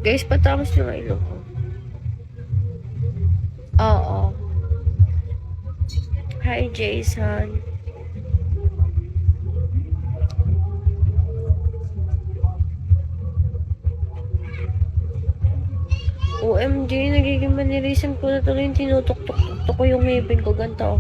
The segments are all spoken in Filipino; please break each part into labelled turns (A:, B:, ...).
A: Guys, patapos yung ilong ko. Oo. Hi, Jason. OMG, nagiging manirisan ko na tuloy yung tinutok-tok ko yung ngipin ko. Ganito.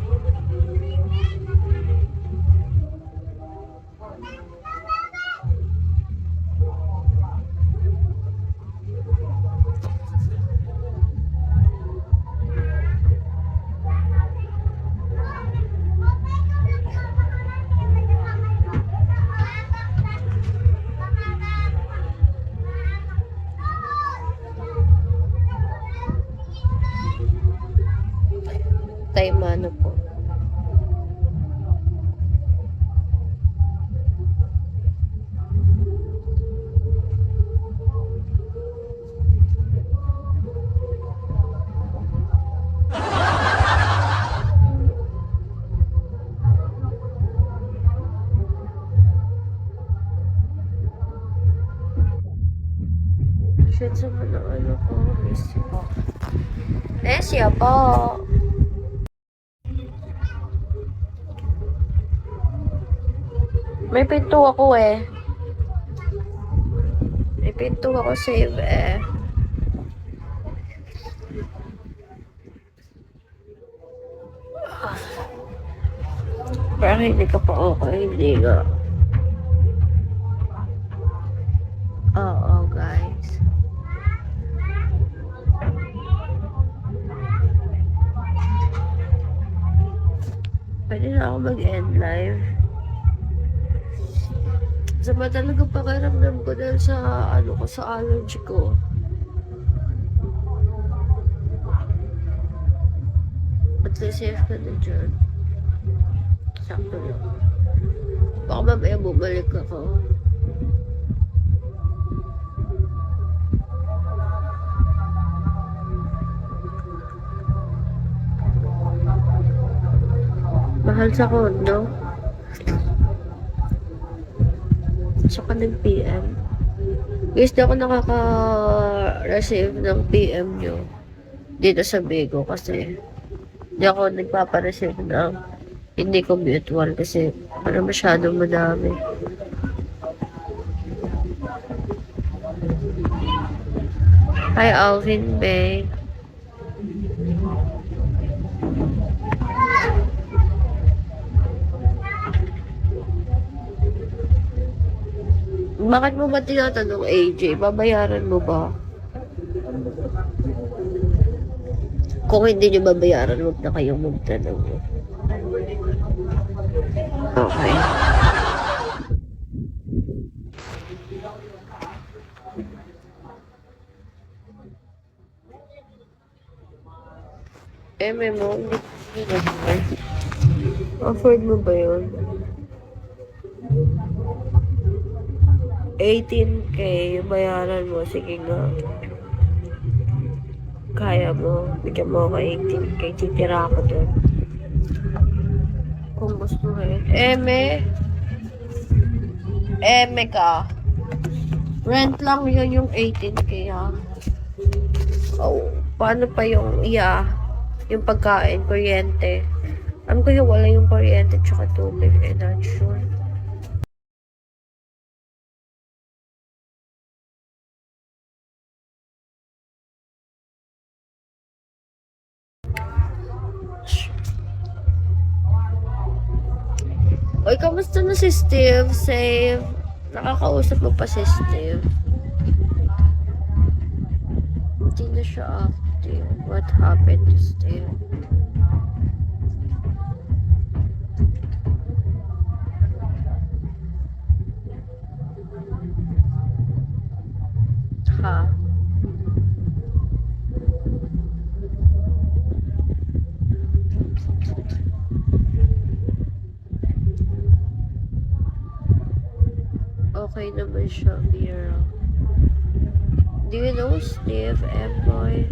A: Taimano po. Shit, sama na ano ko. Miss you po. Miss you po. May pinto ako eh. May pinto ako save eh. Parang hindi ka pa okay. Hindi nga. Oo, guys. Pwede na ako mag-end live. Sama talaga pakiramdam ko dahil sa ano ko, sa allergy ko. At least safe ka na dyan. Sakto lang. Baka mamaya bumalik ako. Mahal sa kondo. Saka ng PM. Guys, di ako nakaka-receive ng PM nyo dito sa Bigo kasi di ako nagpapa-receive ng hindi ko mutual kasi parang masyadong madami. Hi, Alvin Bay. Bakit mo ba tinatanong, AJ? Babayaran mo ba? Kung hindi nyo babayaran, huwag na kayong magtanong. Okay. Mo, hindi afford mo ba yun? 18K, bayaran mo. Sige nga. Kaya mo. Bigyan mo ako 18K. Titira ako doon. Kung gusto mo yun. Eme ka. Rent lang yun yung 18K ha. Oh, paano pa yung yung pagkain, kuryente. Alam ko yung wala yung kuryente tsaka tubig. Not sure. Oy, kamusta na si Steve? Save. Nakakausap mo pa si Steve. Hindi na siya active. What happened to Steve? Ha? Okay naman siya, Mira. Do you know Steve, Emboy?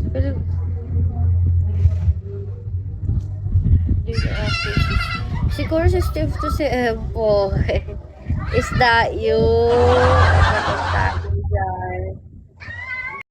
A: Pero, hindi na active. Siguro si Steve to si Emboy. Is that you?